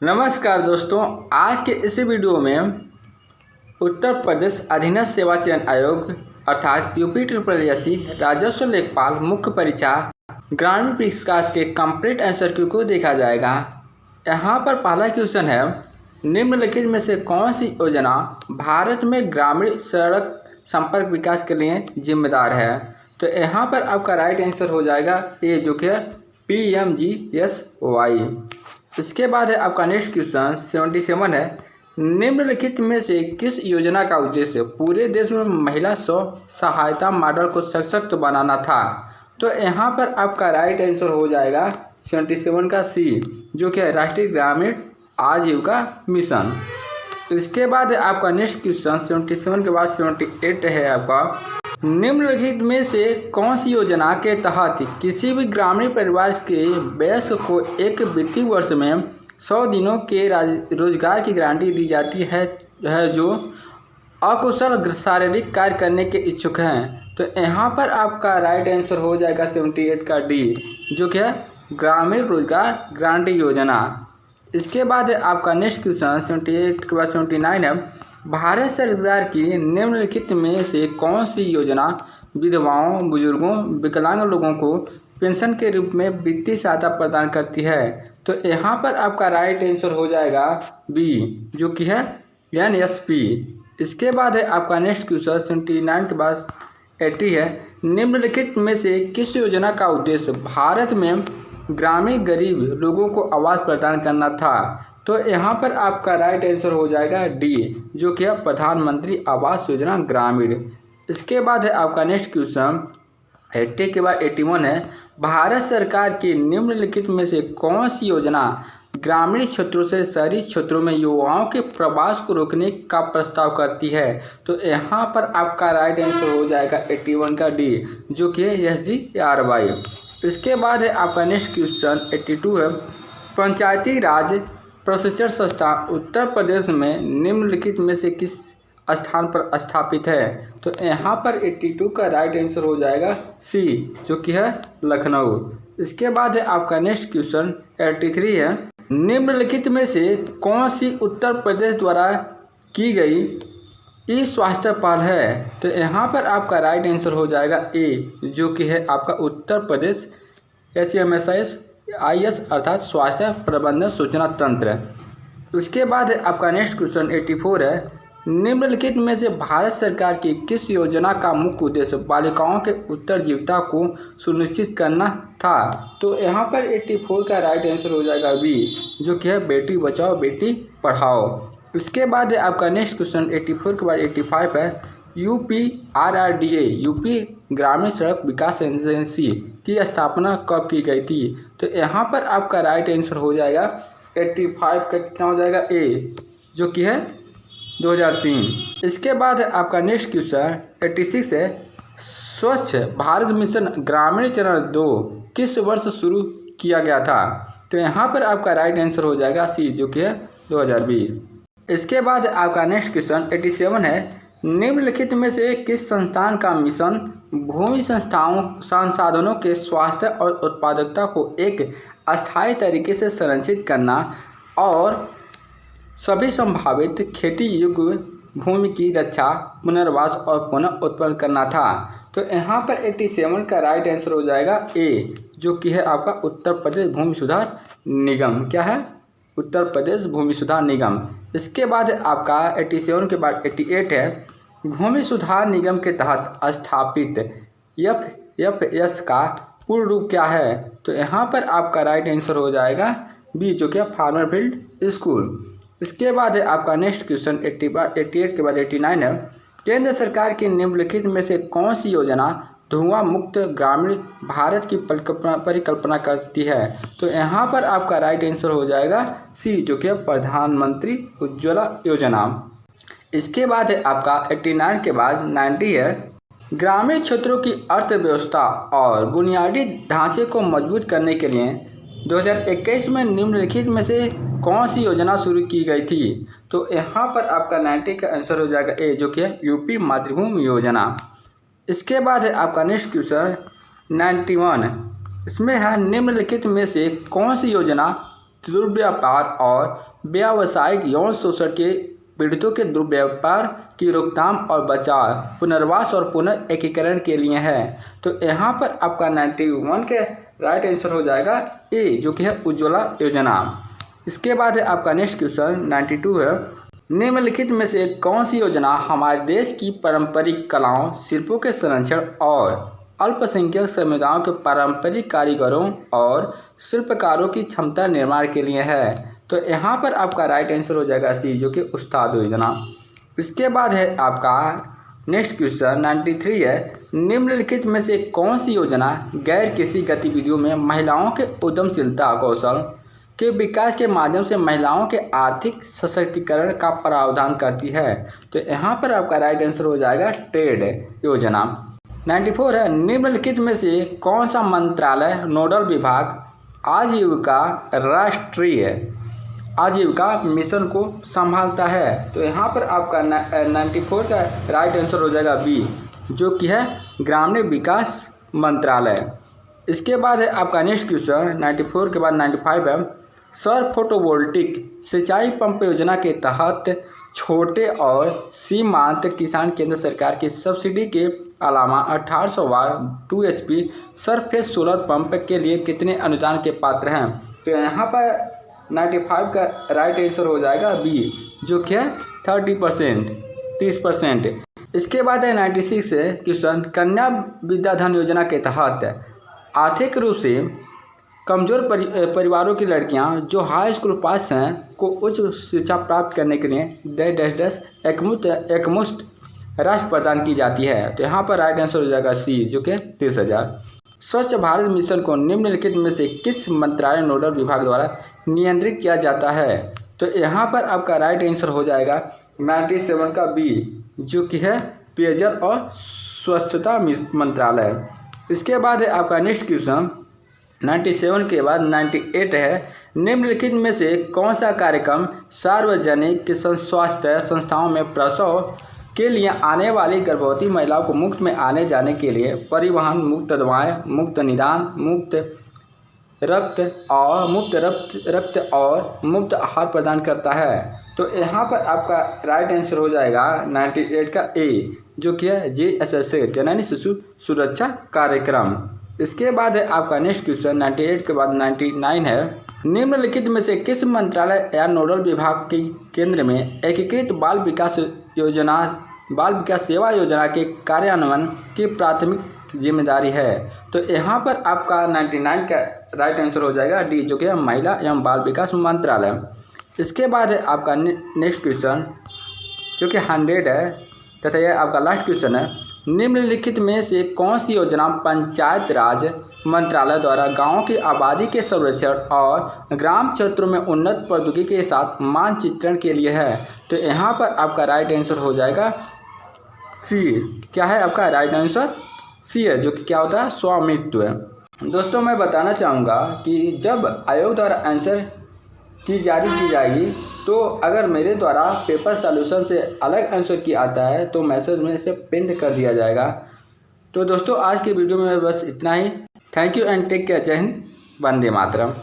नमस्कार दोस्तों, आज के इस वीडियो में उत्तर प्रदेश अधीनस्थ सेवा चयन आयोग अर्थात यूपी ट्रिपल राजस्व लेखपाल मुख्य परीक्षा ग्रामीण विकास के कंप्लीट आंसर क्यू को देखा जाएगा। यहाँ पर पहला क्वेश्चन है, निम्नलिखित में से कौन सी योजना भारत में ग्रामीण सड़क संपर्क विकास के लिए जिम्मेदार है। तो यहाँ पर आपका राइट आंसर हो जाएगा ए, जो कि है PMGSY। इसके बाद है आपका नेक्स्ट क्वेश्चन 77 है, निम्नलिखित में से किस योजना का उद्देश्य पूरे देश में महिला स्व सहायता मॉडल को सशक्त बनाना था। तो यहाँ पर आपका राइट आंसर हो जाएगा 77 का सी, जो कि है राष्ट्रीय ग्रामीण आजीविका मिशन। इसके बाद है आपका नेक्स्ट क्वेश्चन 77 के बाद 78 है आपका, निम्नलिखित में से कौन सी योजना के तहत किसी भी ग्रामीण परिवार के वयस्क को एक वित्तीय वर्ष में 100 दिनों के रोजगार की गारंटी दी जाती है जो अकुशल शारीरिक कार्य करने के इच्छुक हैं। तो यहाँ पर आपका राइट आंसर हो जाएगा 78 का डी, जो कि है ग्रामीण रोजगार गारंटी योजना। इसके बाद है आपका नेक्स्ट क्वेश्चन 78 के बाद 79 है, भारत सरकार की निम्नलिखित में से कौन सी योजना विधवाओं, बुजुर्गों, विकलांग लोगों को पेंशन के रूप में वित्तीय सहायता प्रदान करती है। तो यहाँ पर आपका राइट आंसर हो जाएगा बी, जो कि है NSP। इसके बाद है आपका नेक्स्ट क्वेश्चन 79 के बाद 80 है, निम्नलिखित में से किस योजना का उद्देश्य भारत में ग्रामीण गरीब लोगों को आवास प्रदान करना था। तो यहाँ पर आपका राइट आंसर हो जाएगा डी, जो कि है प्रधानमंत्री आवास योजना ग्रामीण। इसके बाद है आपका नेक्स्ट क्वेश्चन 80 के बाद 81 है, भारत सरकार की निम्नलिखित में से कौन सी योजना ग्रामीण क्षेत्रों से शहरी क्षेत्रों में युवाओं के प्रवास को रोकने का प्रस्ताव करती है। तो यहाँ पर आपका राइट आंसर हो जाएगा 81 का डी, जो कि है SGRY। इसके बाद है आपका नेक्स्ट क्वेश्चन 82 है, पंचायती राज प्रशिक्षण संस्थान उत्तर प्रदेश में निम्नलिखित में से किस स्थान पर स्थापित है। तो यहाँ पर 82 का राइट आंसर हो जाएगा सी, जो कि है लखनऊ। इसके बाद है आपका नेक्स्ट क्वेश्चन 83 है, निम्नलिखित में से कौन सी उत्तर प्रदेश द्वारा की गई स्वास्थ्य पहल है। तो यहाँ पर आपका राइट आंसर हो जाएगा ए, जो कि है आपका उत्तर प्रदेश HMSIS अर्थात स्वास्थ्य प्रबंधन सूचना तंत्र। उसके बाद आपका नेक्स्ट क्वेश्चन 84 है, निम्नलिखित में से भारत सरकार की किस योजना का मुख्य उद्देश्य बालिकाओं के उत्तरजीविता को सुनिश्चित करना था। तो यहाँ पर 84 का राइट आंसर हो जाएगा बी, जो कि है बेटी बचाओ बेटी पढ़ाओ। इसके बाद आपका नेक्स्ट क्वेश्चन 84 के बाद 85 है, UPRRDA यूपी ग्रामीण सड़क विकास एजेंसी की स्थापना कब की गई थी। तो यहाँ पर आपका राइट आंसर हो जाएगा 85 का कितना हो जाएगा ए, जो कि है 2003। इसके बाद आपका नेक्स्ट क्वेश्चन 86 है, स्वच्छ भारत मिशन ग्रामीण चरण 2 किस वर्ष शुरू किया गया था। तो यहाँ पर आपका राइट आंसर हो जाएगा सी, जो कि है 2020। इसके बाद आपका नेक्स्ट क्वेश्चन 87 है, निम्नलिखित में से किस संस्थान का मिशन भूमि संसाधनों के स्वास्थ्य और उत्पादकता को एक अस्थायी तरीके से संरक्षित करना और सभी संभावित खेती योग्य भूमि की रक्षा, पुनर्वास और पुनः उत्पन्न करना था। तो यहाँ पर 87 का राइट आंसर हो जाएगा ए, जो कि है आपका उत्तर प्रदेश भूमि सुधार निगम। क्या है? उत्तर प्रदेश भूमि सुधार निगम। इसके बाद आपका 87 के बाद 88 है, भूमि सुधार निगम के तहत स्थापित FFS का पूर्ण रूप क्या है। तो यहाँ पर आपका राइट आंसर हो जाएगा बी, जो कि फार्मर फील्ड स्कूल। इसके बाद है आपका नेक्स्ट क्वेश्चन 88 के बाद 89 है, केंद्र सरकार की निम्नलिखित में से कौन सी योजना धुआं मुक्त ग्रामीण भारत की परिकल्पना करती है। तो यहाँ पर आपका राइट आंसर हो जाएगा सी, जो कि प्रधानमंत्री उज्ज्वला योजना। इसके बाद है आपका 89 के बाद 90 है, ग्रामीण क्षेत्रों की अर्थव्यवस्था और बुनियादी ढांचे को मजबूत करने के लिए 2021 में निम्नलिखित में से कौन सी योजना शुरू की गई थी। तो यहाँ पर आपका 90 का आंसर हो जाएगा ए, जो कि है यूपी मातृभूमि योजना। इसके बाद है आपका नेक्स्ट क्वेश्चन 91, इसमें है निम्नलिखित में से कौन सी योजना दुर्व्यापार और व्यावसायिक यौन शोषण के पीड़ितों के दुर्व्यवहार की रोकथाम और बचाव, पुनर्वास और पुनर्एकीकरण के लिए है। तो यहाँ पर आपका 91 के राइट आंसर हो जाएगा ए, जो कि है उज्ज्वला योजना। इसके बाद है आपका नेक्स्ट क्वेश्चन 92 है, निम्नलिखित में से कौन सी योजना हमारे देश की पारंपरिक कलाओं, शिल्पों के संरक्षण और अल्पसंख्यक समुदायों के पारंपरिक कारीगरों और शिल्पकारों की क्षमता निर्माण के लिए है। तो यहाँ पर आपका राइट आंसर हो जाएगा सी, जो कि उस्ताद योजना। इसके बाद है आपका नेक्स्ट क्वेश्चन 93 है, निम्नलिखित में से कौन सी योजना गैर कृषि गतिविधियों में महिलाओं के उद्यमशीलता कौशल के विकास के माध्यम से महिलाओं के आर्थिक सशक्तिकरण का प्रावधान करती है। तो यहाँ पर आपका राइट आंसर हो जाएगा ट्रेड योजना। 94 है, निम्नलिखित में से कौन सा मंत्रालय नोडल विभाग आजीविका राष्ट्रीय आजीविका मिशन को संभालता है। तो यहाँ पर आपका 94 का राइट आंसर हो जाएगा बी, जो कि है ग्रामीण विकास मंत्रालय। इसके बाद है आपका नेक्स्ट क्वेश्चन 94 के बाद 95 है, सौर फोटोवोल्टिक सिंचाई पंप योजना के तहत छोटे और सीमांत किसान केंद्र सरकार की सब्सिडी के अलावा 1800 वाट 2 HP सरफेस सोलर पंप के लिए कितने अनुदान के पात्र हैं। तो यहाँ पर 95 का राइट आंसर हो जाएगा बी, जो कि है 30%। इसके बाद है 96 है क्वेश्चन, कन्या विद्याधन योजना के तहत आर्थिक रूप से कमजोर परिवारों की लड़कियां जो हाई स्कूल पास हैं को उच्च शिक्षा प्राप्त करने के लिए एकमुश्त राशि प्रदान की जाती है। तो यहाँ पर राइट आंसर हो जाएगा सी, जो कि 30,000। स्वच्छ भारत मिशन को निम्नलिखित में से किस मंत्रालय नोडल विभाग द्वारा नियंत्रित किया जाता है। तो यहाँ पर आपका राइट आंसर हो जाएगा 97 का बी, जो कि है पेयजल और स्वच्छता मंत्रालय। इसके बाद है आपका नेक्स्ट क्वेश्चन 97 के बाद 98 है, निम्नलिखित में से कौन सा कार्यक्रम सार्वजनिक स्वास्थ्य संस्थाओं में प्रसव के लिए आने वाली गर्भवती महिलाओं को मुफ्त में आने जाने के लिए परिवहन, मुफ्त दवाएं, मुफ्त निदान, मुफ्त रक्त और मुफ्त आहार प्रदान करता है। तो यहाँ पर आपका राइट आंसर हो जाएगा 98 का ए, जो कि है JSSA जननी शिशु सुरक्षा कार्यक्रम। इसके बाद है आपका नेक्स्ट क्वेश्चन 98 के बाद 99 है, निम्नलिखित में से किस मंत्रालय या नोडल विभाग के केंद्र में एकीकृत बाल विकास सेवा योजना के कार्यान्वयन की प्राथमिक जिम्मेदारी है। तो यहाँ पर आपका 99 का राइट आंसर हो जाएगा डी, जो कि है महिला एवं बाल विकास मंत्रालय। इसके बाद है आपका नेक्स्ट क्वेश्चन जो कि 100 है तथा यह आपका लास्ट क्वेश्चन है, निम्नलिखित में से कौन सी योजना पंचायत राज मंत्रालय द्वारा गांवों की आबादी के संरक्षण और ग्राम क्षेत्रों में उन्नत प्रौद्योगिकी के साथ मानचित्रण के लिए है। तो यहाँ पर आपका राइट आंसर हो जाएगा सी। क्या है आपका राइट आंसर? सी है, जो कि क्या होता है स्वामित्व। दोस्तों मैं बताना चाहूँगा कि जब आयोग द्वारा आंसर की जारी की जाएगी तो अगर मेरे द्वारा पेपर सॉल्यूशन से अलग आंसर की आता है तो मैसेज में से प्रिंट कर दिया जाएगा। तो दोस्तों आज की वीडियो में बस इतना ही। Thank you and take care. जय हिंद, वंदे मातरम।